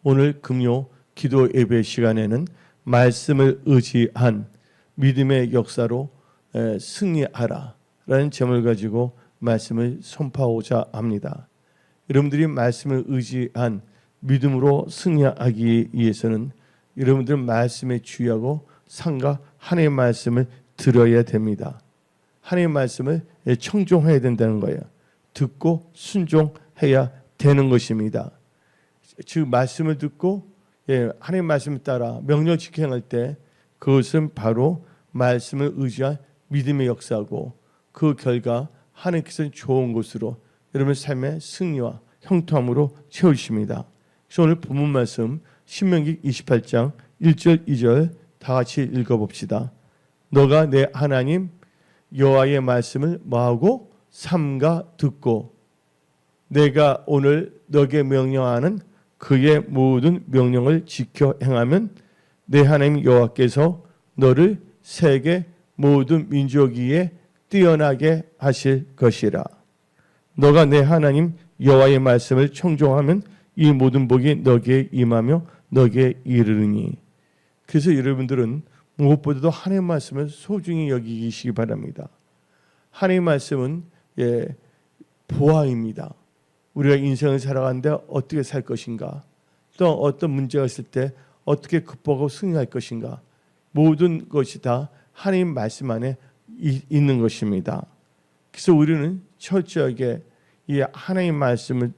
오늘 금요 기도 예배 시간에는 말씀을 의지한 믿음의 역사로 승리하라 라는 제목을 가지고 말씀을 선포하고자 합니다. 여러분들이 말씀을 의지한 믿음으로 승리하기 위해서는 여러분들은 말씀에 주의하고 상과 하나님의 말씀을 들어야 됩니다. 하나님의 말씀을 청종해야 된다는 거예요. 듣고 순종해야 되는 것입니다. 즉 말씀을 듣고 하나님의 말씀을 따라 명령 지켜 행할 때 그것은 바로 말씀을 의지한 믿음의 역사고 그 결과 하나님께서는 좋은 것으로 여러분의 삶의 승리와 형통함으로 채우십니다. 그래서 오늘 본문 말씀 신명기 28장 1절 2절 다 같이 읽어봅시다. 너가 내 하나님 여호와의 말씀을 뭐하고 삼가 듣고 내가 오늘 너에게 명령하는 그의 모든 명령을 지켜 행하면 내 하나님 여호와께서 너를 세계 모든 민족 위에 뛰어나게 하실 것이라. 너가 내 하나님 여호와의 말씀을 청종하면 이 모든 복이 너에게 임하며 너에게 이르르니. 그래서 여러분들은 무엇보다도 하나님의 말씀을 소중히 여기시기 바랍니다. 하나님의 말씀은 보화입니다. 우리가 인생을 살아가는데 어떻게 살 것인가, 또 어떤 문제가 있을 때 어떻게 극복하고 승리할 것인가, 모든 것이 다 하나님 말씀 안에 있는 것입니다. 그래서 우리는 철저하게 이 하나님 말씀을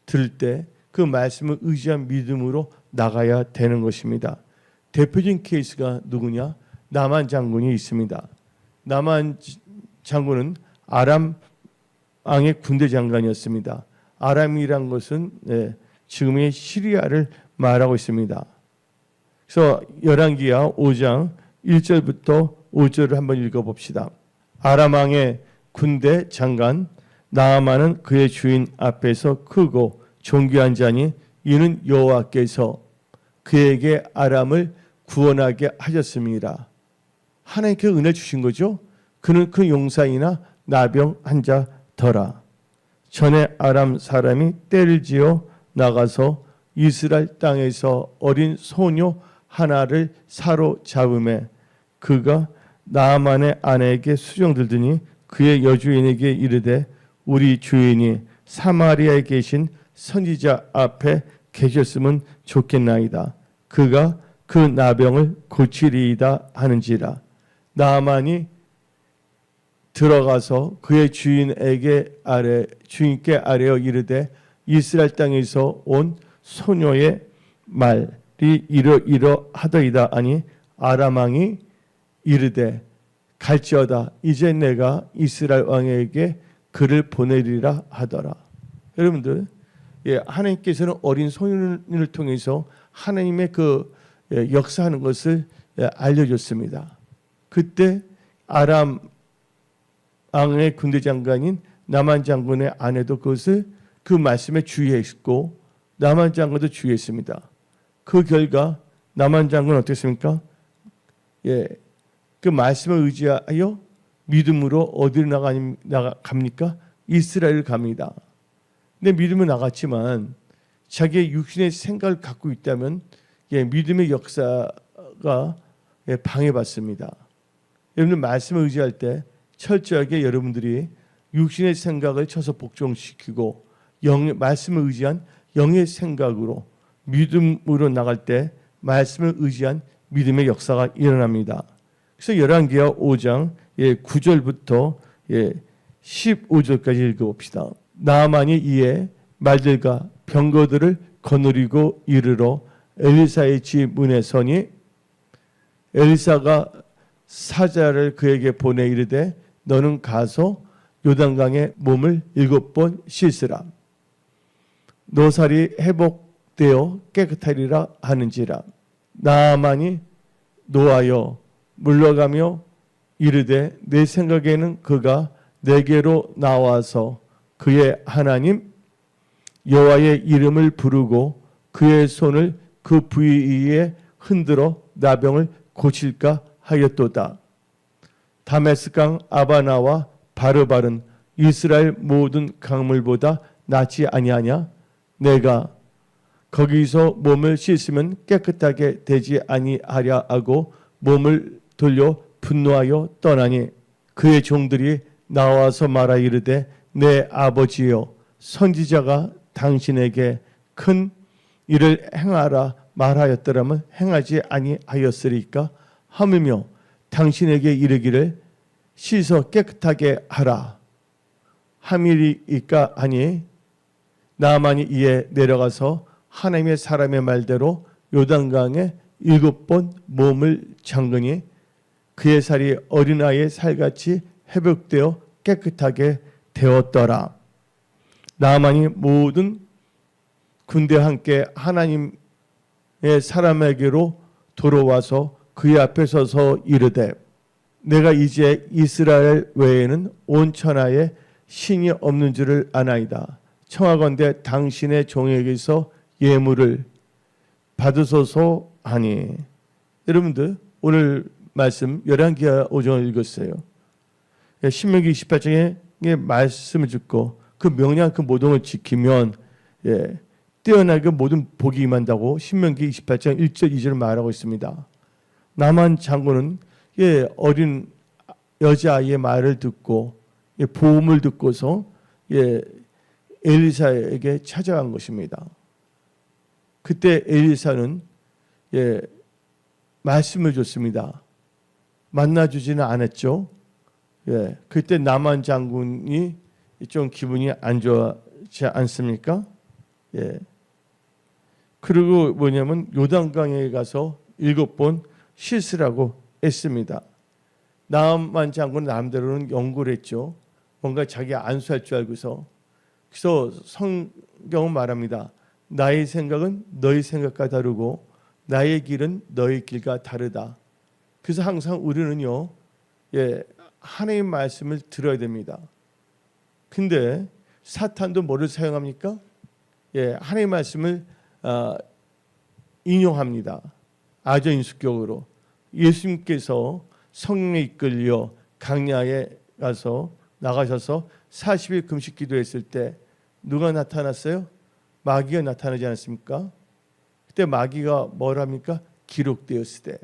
들을 때 그 말씀을 의지한 믿음으로 나가야 되는 것입니다. 대표적인 케이스가 누구냐? 나만 장군이 있습니다. 나만 장군은 아람 왕의 군대 장관이었습니다. 아람이란 것은 지금의 시리아를 말하고 있습니다. 그래서 열왕기하 5장 1절부터 5절을 한번 읽어봅시다. 아람 왕의 군대 장관 나아만은 그의 주인 앞에서 크고 존귀한 자니 이는 여호와께서 그에게 아람을 구원하게 하셨습니다. 하나님께 은혜 주신 거죠. 그는 그 용사이나 나병 환자더라. 전에 아람 사람이 떼를 지어 나가서 이스라엘 땅에서 어린 소녀 하나를 사로잡음에 그가 나아만의 아내에게 수종들더니 그의 여주인에게 이르되 우리 주인이 사마리아에 계신 선지자 앞에 계셨으면 좋겠나이다. 그가 그 나병을 고치리이다 하는지라. 나아만이 들어가서 그의 주인께 아뢰어 이르되 이스라엘 땅에서 온 소녀의 말이 이러하더이다 하니 아람 왕이 이르되 갈지어다 이제 내가 이스라엘 왕에게 그를 보내리라 하더라. 여러분들, 하나님께서는 어린 소년을 통해서 하나님의 그 역사하는 것을 알려줬습니다. 그때 아람 왕의 군대 장관인 나만 장군의 아내도 그 말씀에 주의했고 나만 장군도 주의했습니다. 그 결과 나만 장군은 어땠습니까? 그 말씀을 의지하여 믿음으로 어디로 나갑니까? 이스라엘 갑니다. 근데 믿음은 나갔지만 자기의 육신의 생각을 갖고 있다면 믿음의 역사가 방해받습니다. 여러분들 말씀을 의지할 때 철저하게 여러분들이 육신의 생각을 쳐서 복종시키고 말씀을 의지한 영의 생각으로 믿음으로 나갈 때 말씀을 의지한 믿음의 역사가 일어납니다. 그래서 열왕기하 5장 9절부터 15절까지 읽어봅시다. 나아만이 이에 말들과 병거들을 거느리고 이르러 엘리사의 집 문에 서니 엘리사가 사자를 그에게 보내 이르되 너는 가서 요단강에 몸을 7번 씻으라. 노살이 회복되어 깨끗하리라 하는지라. 나아만이 노하여 물러가며 이르되 내 생각에는 그가 내게로 나와서 그의 하나님 여호와의 이름을 부르고 그의 손을 그 부위 위에 흔들어 나병을 고칠까 하였도다. 다메스강 아바나와 바르바른 이스라엘 모든 강물보다 낫지 아니하냐? 내가 거기서 몸을 씻으면 깨끗하게 되지 아니하랴 하고 몸을 돌려 분노하여 떠나니 그의 종들이 나와서 말하 이르되 내 아버지여 선지자가 당신에게 큰 일을 행하라 말하였더라면 행하지 아니하였으리까 하물며 당신에게 이르기를 씻어 깨끗하게 하라 함이리이까 하니 나만이 이에 내려가서 하나님의 사람의 말대로 요단강에 7번 몸을 잠그니 그의 살이 어린아이의 살같이 회복되어 깨끗하게 되었더라. 나만이 모든 군대와 함께 하나님의 사람에게로 돌아와서 그의 앞에 서서 이르되 내가 이제 이스라엘 외에는 온 천하에 신이 없는 줄을 아나이다. 청하건대 당신의 종에게서 예물을 받으소서 하니. 여러분들 오늘 말씀 열왕기하 5장을 읽었어요. 신명기 28장의 말씀을 듣고 그 명령 그 모동을 지키면 뛰어나게 모든 복이 임한다고 신명기 28장 1절 2절을 말하고 있습니다. 나만 장군은 어린 여자아이의 말을 듣고 보험을 듣고서 엘리사에게 찾아간 것입니다. 그때 엘리사는 말씀을 줬습니다. 만나주지는 않았죠. 그때 나만 장군이 좀 기분이 안 좋지 않습니까? 그리고 뭐냐면 요단강에 가서 7번 씻으라고 했습니다. 나만 장군은 남대로는 연구를 했죠. 뭔가 자기가 안수할 줄 알고서. 그래서 성경은 말합니다. 나의 생각은 너의 생각과 다르고 나의 길은 너의 길과 다르다. 그래서 항상 우리는요, 하나님의 말씀을 들어야 됩니다. 근데 사탄도 뭐를 사용합니까? 하나님의 말씀을 인용합니다. 아전인수격으로. 예수님께서 성령에 이끌려 강야에 가서 나가셔서 40일 금식 기도했을 때 누가 나타났어요? 마귀가 나타나지 않았습니까? 그때 마귀가 뭐랍니까? 기록되었을 때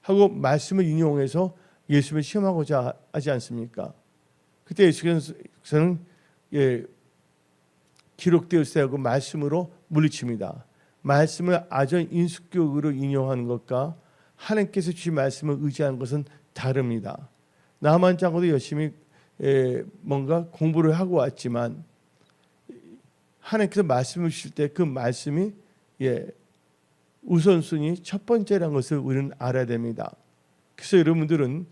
하고 말씀을 인용해서 예수님을 시험하고자 하지 않습니까? 그때 예수께서는 기록되었을 때 하고 말씀으로 물리칩니다. 말씀을 아전인수격으로 인용하는 것과 하나님께서 주신 말씀을 의지하는 것은 다릅니다. 나만 장군도 열심히 뭔가 공부를 하고 왔지만 하나님께서 말씀을 주실 때 그 말씀이 우선순위 첫 번째라는 것을 우리는 알아야 됩니다. 그래서 여러분들은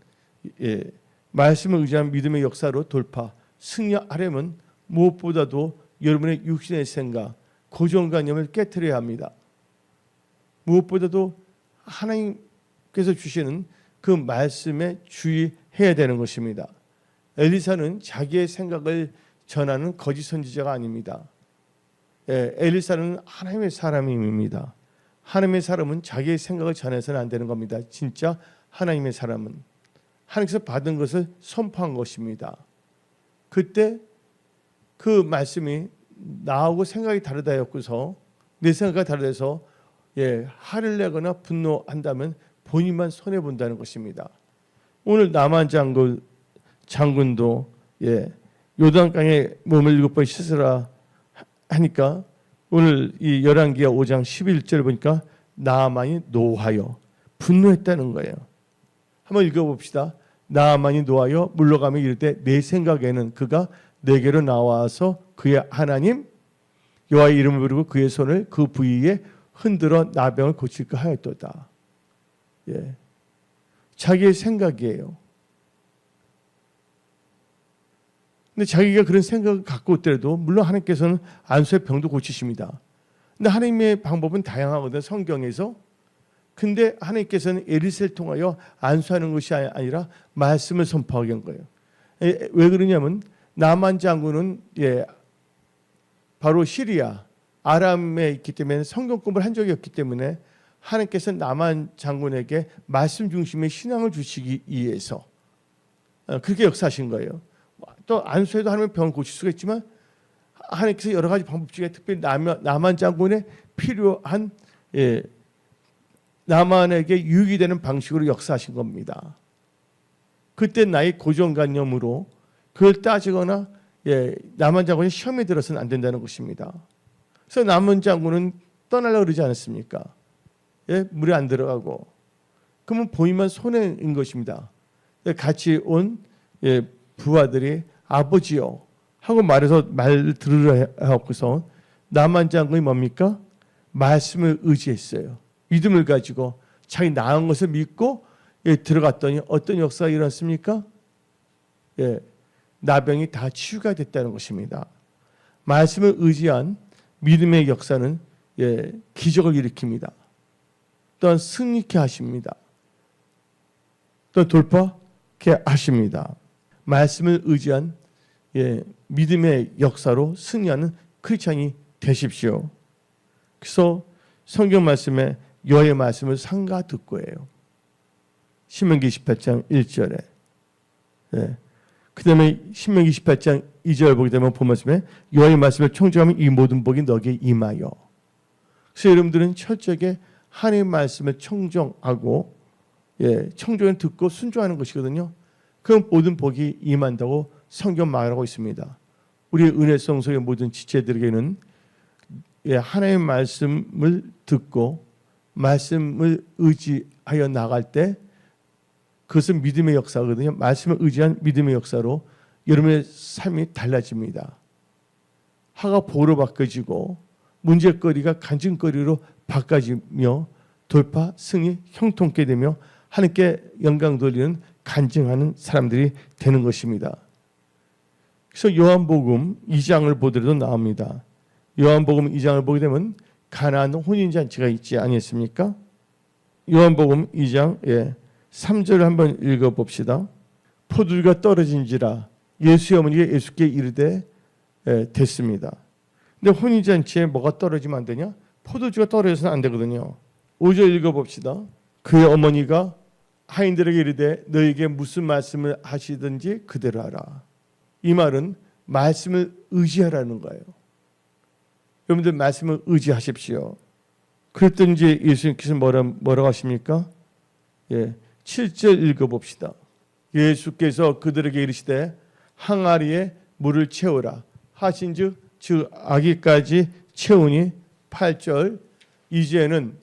말씀을 의지한 믿음의 역사로 돌파, 승리하려면 무엇보다도 여러분의 육신의 생각, 고정관념을 깨트려야 합니다. 무엇보다도 하나님께서 주시는 그 말씀에 주의해야 되는 것입니다. 엘리사는 자기의 생각을 전하는 거짓 선지자가 아닙니다. 엘리사는 하나님의 사람입니다. 하나님의 사람은 자기의 생각을 전해서는 안 되는 겁니다. 진짜 하나님의 사람은 하나님께서 받은 것을 선포한 것입니다. 그때 그 말씀이 나하고 생각이 다르다였고서 내 생각과 다르다해서 화를 내거나 분노한다면 본인만 손해본다는 것입니다. 오늘 나만 장군도 요단강에 몸을 7번 씻으라 하니까 오늘 이 열왕기하 5장 11절 보니까 나만이 노하여 분노했다는 거예요. 한번 읽어봅시다. 나만이 노하여 물러가며 이르되 내 생각에는 그가 내게로 나와서 그의 하나님 여호와의 이름을 부르고 그의 손을 그 부위에 흔들어 나병을 고칠까 하였도다. 자기의 생각이에요. 근데 자기가 그런 생각을 갖고 있더라도 물론 하나님께서는 안수의 병도 고치십니다. 근데 하나님의 방법은 다양하거든요. 성경에서. 근데 하나님께서는 엘리사를 통하여 안수하는 것이 아니라 말씀을 선포하게 한 거예요. 왜 그러냐면 나만 장군은 바로 시리아 아람에 있기 때문에 성경 공부를 한 적이 없기 때문에 하나님께서는 나만 장군에게 말씀 중심의 신앙을 주시기 위해서 그렇게 역사하신 거예요. 또 안수해도 하나님의 병을 고칠 수가 있지만 하나님께서 여러 가지 방법 중에 특별히 나만 장군에 필요한 나만에게 유익이 되는 방식으로 역사하신 겁니다. 그때 나의 고정관념으로 그걸 따지거나 나만 장군이 시험에 들어서는 안 된다는 것입니다. 그래서 나만 장군은 떠나려고 그러지 않았습니까? 물에 안 들어가고. 그러면 보이면 손해인 것입니다. 같이 온 부하들이 아버지요 하고 말해서 말 들으려 하고서 나만 장군이 뭡니까? 말씀을 의지했어요. 믿음을 가지고 자기 나은 것을 믿고 들어갔더니 어떤 역사가 일어났습니까? 나병이 다 치유가 됐다는 것입니다. 말씀을 의지한 믿음의 역사는 기적을 일으킵니다. 또한 승리케 하십니다. 또 돌파케 하십니다. 말씀을 의지한 믿음의 역사로 승리하는 크리스찬이 되십시오. 그래서 성경 말씀에 여호와의 말씀을 삼가 듣고예요. 신명기 28장 1절에. 그 다음에 신명기 28장 2절 보게 되면 본 말씀에 여호와의 말씀을 청정하면 이 모든 복이 너에게 임하여. 그래서 여러분들은 철저하게 하나님의 말씀을 청정하고 청정을 듣고 순종하는 것이거든요. 그럼 모든 복이 임한다고 성경 말하고 있습니다. 우리 은혜성소의 모든 지체들에게는 하나님의 말씀을 듣고 말씀을 의지하여 나갈 때 그것은 믿음의 역사거든요. 말씀을 의지한 믿음의 역사로 여러분의 삶이 달라집니다. 화가 복으로 바꿔지고 문제거리가 간증거리로 바꿔지며 돌파, 승리, 형통케 되며 하나님께 영광 돌리는 간증하는 사람들이 되는 것입니다. 그래서 요한복음 2장을 보더라도 나옵니다. 요한복음 2장을 보게 되면 가나안 혼인잔치가 있지 아니했습니까? 요한복음 2장 3절을 한번 읽어봅시다. 포도주가 떨어진지라 예수의 어머니가 예수께 이르되 됐습니다. 근데 혼인잔치에 뭐가 떨어지면 안 되냐? 포도주가 떨어져서는 안 되거든요. 5절 읽어봅시다. 그의 어머니가 하인들에게 이르되 너에게 무슨 말씀을 하시든지 그대로 하라. 이 말은 말씀을 의지하라는 거예요. 여러분들 말씀을 의지하십시오. 그랬더니 이제 예수님께서 뭐라고 하십니까? 7절 읽어봅시다. 예수께서 그들에게 이르시되 항아리에 물을 채우라 하신즉 즉 아기까지 채우니 8절 이제는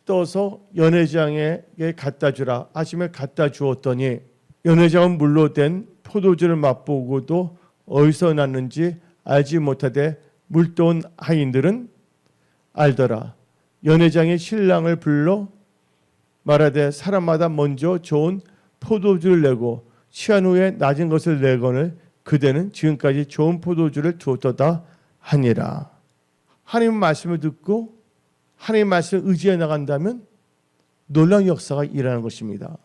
떠서 연회장에게 갖다 주라 하시며 갖다 주었더니 연회장은 물로 된 포도주를 맛보고도 어디서 났는지 알지 못하되 물떠온 하인들은 알더라. 연회장이 신랑을 불러 말하되 사람마다 먼저 좋은 포도주를 내고 취한 후에 낮은 것을 내거늘 그대는 지금까지 좋은 포도주를 주었도다 하니라. 하나님의 말씀을 듣고 하나님의 말씀을 의지해 나간다면 놀라운 역사가 일어나는 것입니다.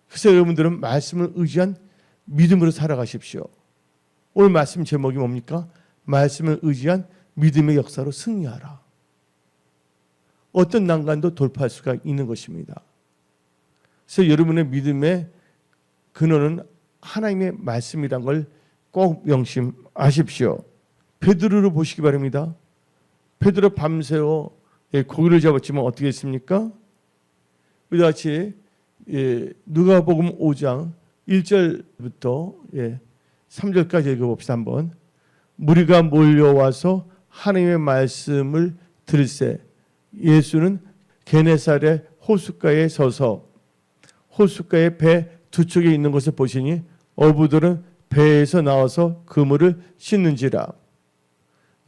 그래서 여러분들은 말씀을 의지한 믿음으로 살아가십시오. 오늘 말씀 제목이 뭡니까? 말씀을 의지한 믿음의 역사로 승리하라. 어떤 난관도 돌파할 수가 있는 것입니다. 그래서 여러분의 믿음의 근원은 하나님의 말씀이란 걸 꼭 명심하십시오. 베드로를 보시기 바랍니다. 베드로 밤새워 고기를 잡았지만 어떻게 했습니까? 이와 같이 누가복음 5장 1절부터 3절까지 읽어봅시다. 한번. 무리가 몰려와서 하나님의 말씀을 들을새 예수는 게네사렛 호숫가에 서서 호숫가에 배 두 척에 있는 것을 보시니 어부들은 배에서 나와서 그물을 씻는지라.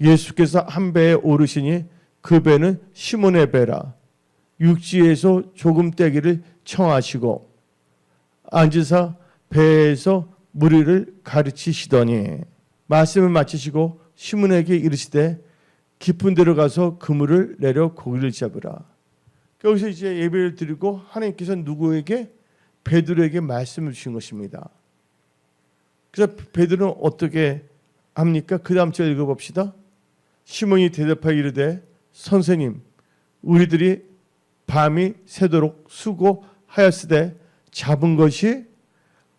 예수께서 한 배에 오르시니 그 배는 시몬의 배라. 육지에서 조금 떼기를 청하시고 앉으사 배에서 무리를 가르치시더니 말씀을 마치시고 시몬에게 이르시되 깊은 데로 가서 그물을 내려 고기를 잡으라. 여기서 이제 예배를 드리고 하나님께서 누구에게? 베드로에게 말씀을 주신 것입니다. 그래서 베드로는 어떻게 합니까? 그 다음 절 읽어봅시다. 시몬이 대답하여 이르되 선생님 우리들이 밤이 새도록 수고하였으되 잡은 것이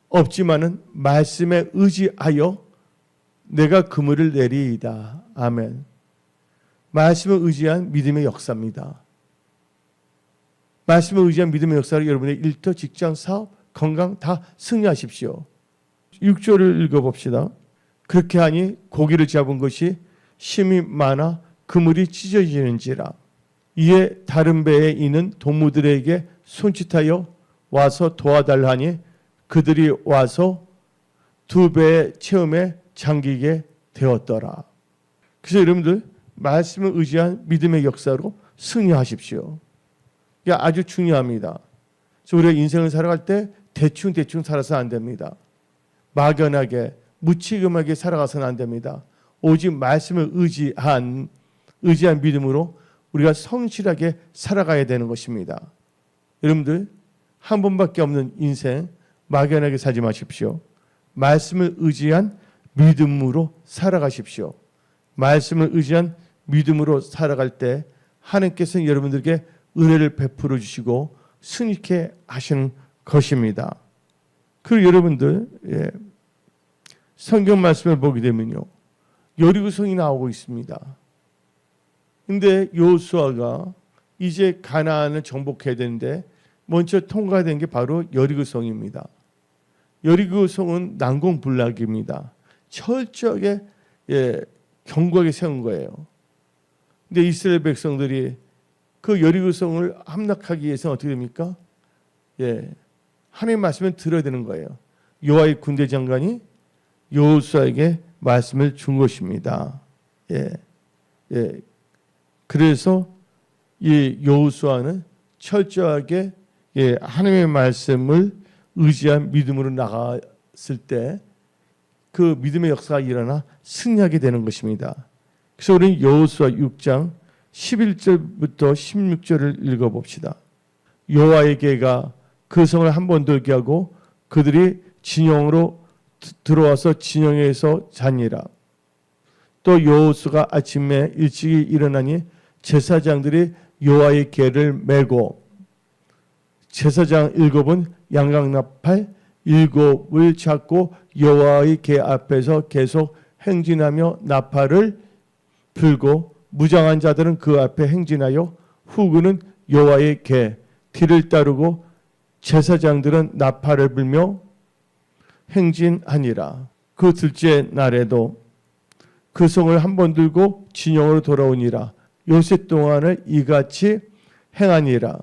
없지만은 말씀에 의지하여 내가 그물을 내리이다. 아멘. 말씀을 의지한 믿음의 역사입니다. 말씀을 의지한 믿음의 역사로 여러분의 일터, 직장, 사업, 건강 다 승리하십시오. 6절을 읽어봅시다. 그렇게 하니 고기를 잡은 것이 심히 많아 그물이 찢어지는지라. 이에 다른 배에 있는 동무들에게 손짓하여 와서 도와달라 하니 그들이 와서 두 배의 체험에 잠기게 되었더라. 그래서 여러분들 말씀을 의지한 믿음의 역사로 승리하십시오. 이게 아주 중요합니다. 그래서 우리가 인생을 살아갈 때 대충 살아서 안 됩니다. 막연하게 무책임하게 살아가서는 안 됩니다. 오직 말씀을 의지한 믿음으로 우리가 성실하게 살아가야 되는 것입니다. 여러분들 한 번밖에 없는 인생 막연하게 살지 마십시오. 말씀을 의지한 믿음으로 살아가십시오. 말씀을 의지한 믿음으로 살아갈 때 하나님께서는 여러분들에게 은혜를 베풀어 주시고 승리케 하시는 것입니다. 그리고 여러분들 성경 말씀을 보게 되면요, 여리고성이 나오고 있습니다. 근데 여호수아가 이제 가나안을 정복해야 되는데 먼저 통과된 게 바로 여리고성입니다. 여리고성은 난공불락입니다. 철저하게 견고하게 세운 거예요. 근데 이스라엘 백성들이 그 여리고성을 함락하기 위해서는 어떻게 됩니까? 하나님의 말씀을 들어야 되는 거예요. 여호와의 군대 장관이 여호수아에게 말씀을 준 것입니다. 그래서 이 여호수아는 철저하게 하나님의 말씀을 의지한 믿음으로 나갔을 때 그 믿음의 역사가 일어나 승리하게 되는 것입니다. 그래서 우리는 여호수아 6장 11절부터 16절을 읽어봅시다. 여호와에게가 그 성을 한 번 돌게 하고 그들이 진영으로 들어와서 진영에서 자니라. 또 여호수아가 아침에 일찍이 일어나니 제사장들이 여호와의 궤를 메고 제사장 7은 양강나팔 7을 잡고 여호와의 궤 앞에서 계속 행진하며 나팔을 불고 무장한 자들은 그 앞에 행진하여 후군은 여호와의 궤 뒤를 따르고 제사장들은 나팔을 불며 행진하니라. 그 둘째 날에도 그 성을 한 번 들고 진영으로 돌아오니라. 요새 동안을 이같이 행하니라.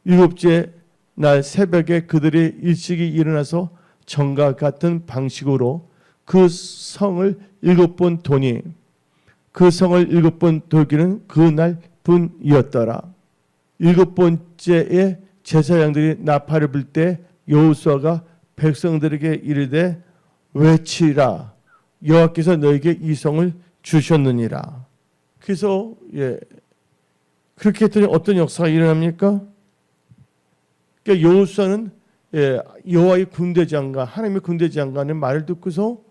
7째 날 새벽에 그들이 일찍이 일어나서 전과 같은 방식으로 그 성을 7번 도니 그 성을 7번 돌기는 그날 분이었더라. 7번째에 제사장들이 나팔을 불 때 여호수아가 백성들에게 이르되 외치라. 여호와께서 너에게 이 성을 주셨느니라. 그래서 그렇게 했더니 어떤 역사가 일어납니까? 그러니까 여호수아는 여호와의 군대장관, 하나님의 군대장관의 말을 듣고서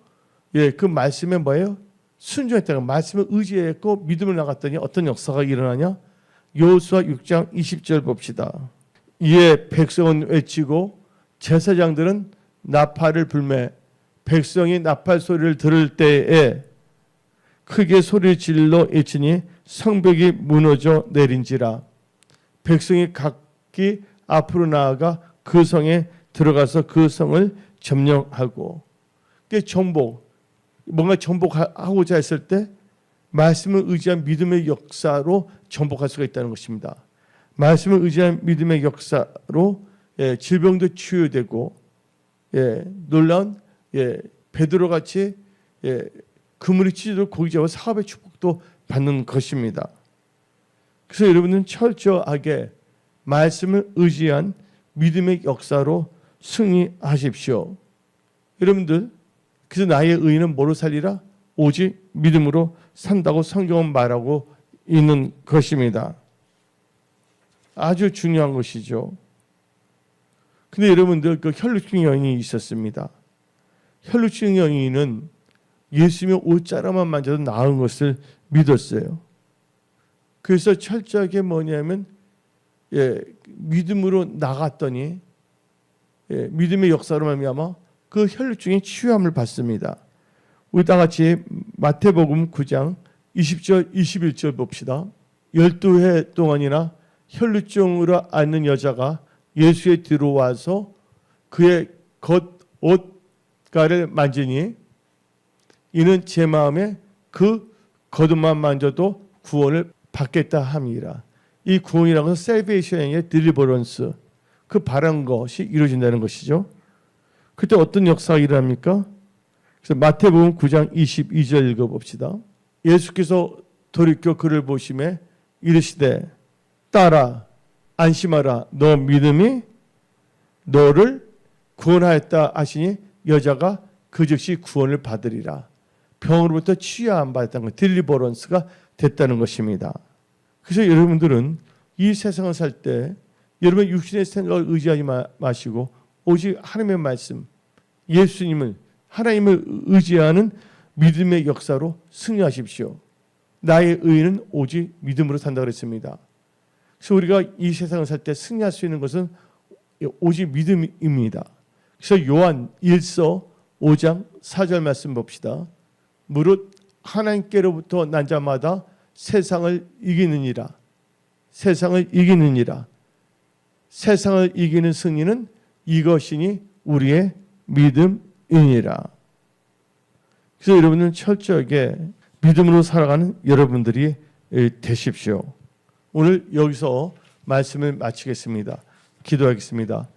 그 말씀에 뭐예요? 순종했다가 말씀을 의지했고 믿음을 나갔더니 어떤 역사가 일어나냐? 여호수아 6장 20절 봅시다. 이에 백성은 외치고 제사장들은 나팔을 불매 백성이 나팔 소리를 들을 때에 크게 소리를 질러 외치니 성벽이 무너져 내린지라. 백성이 각기 앞으로 나아가 그 성에 들어가서 그 성을 점령하고. 정복, 뭔가 정복하고자 했을 때 말씀을 의지한 믿음의 역사로 정복할 수가 있다는 것입니다. 말씀을 의지한 믿음의 역사로 질병도 치유되고 놀라운 베드로 같이 그물이 찢어도 고기 잡아 사업의 축복도 받는 것입니다. 그래서 여러분은 철저하게 말씀을 의지한 믿음의 역사로 승리하십시오. 여러분들, 그래서 나의 의인은 뭐로 살리라? 오직 믿음으로 산다고 성경은 말하고 있는 것입니다. 아주 중요한 것이죠. 근데 여러분들 그 혈루증 여인이 있었습니다. 혈루증 여인은 예수님의 옷자락만 만져도 나은 것을 믿었어요. 그래서 철저하게 뭐냐면 믿음으로 나갔더니 믿음의 역사로 말미암아 그 혈루증이 치유함을 받습니다. 우리 다 같이 마태복음 9장 20절 21절 봅시다. 12해 동안이나 혈루증으로 앓는 여자가 예수에 들어와서 그의 겉옷가를 만지니 이는 제 마음에 그 겉옷만 만져도 구원을 받겠다 함이라. 이 구원이라는 것은 셀베이션의 딜리버런스, 그 바란 것이 이루어진다는 것이죠. 그때 어떤 역사가 일어납니까? 그래서 마태복음 9장 22절 읽어봅시다. 예수께서 돌이켜 그를 보시매 이르시되 딸아 안심하라 너 믿음이 너를 구원하였다 하시니 여자가 그 즉시 구원을 받으리라. 병으로부터 치유함 받았다는 것, 딜리버런스가 됐다는 것입니다. 그래서 여러분들은 이 세상을 살 때 여러분 육신의 생각을 의지하지 마시고 오직 하나님의 말씀, 예수님을 하나님을 의지하는 믿음의 역사로 승리하십시오. 나의 의는 오직 믿음으로 산다 그랬습니다. 그래서 우리가 이 세상을 살 때 승리할 수 있는 것은 오직 믿음입니다. 그래서 요한 1서 5장 4절 말씀 봅시다. 무릇 하나님께로부터 난 자마다 세상을 이기느니라. 세상을 이기느니라. 세상을 이기는 승리는 이것이니 우리의 믿음이니라. 그래서 여러분은 철저하게 믿음으로 살아가는 여러분들이 되십시오. 오늘 여기서 말씀을 마치겠습니다. 기도하겠습니다.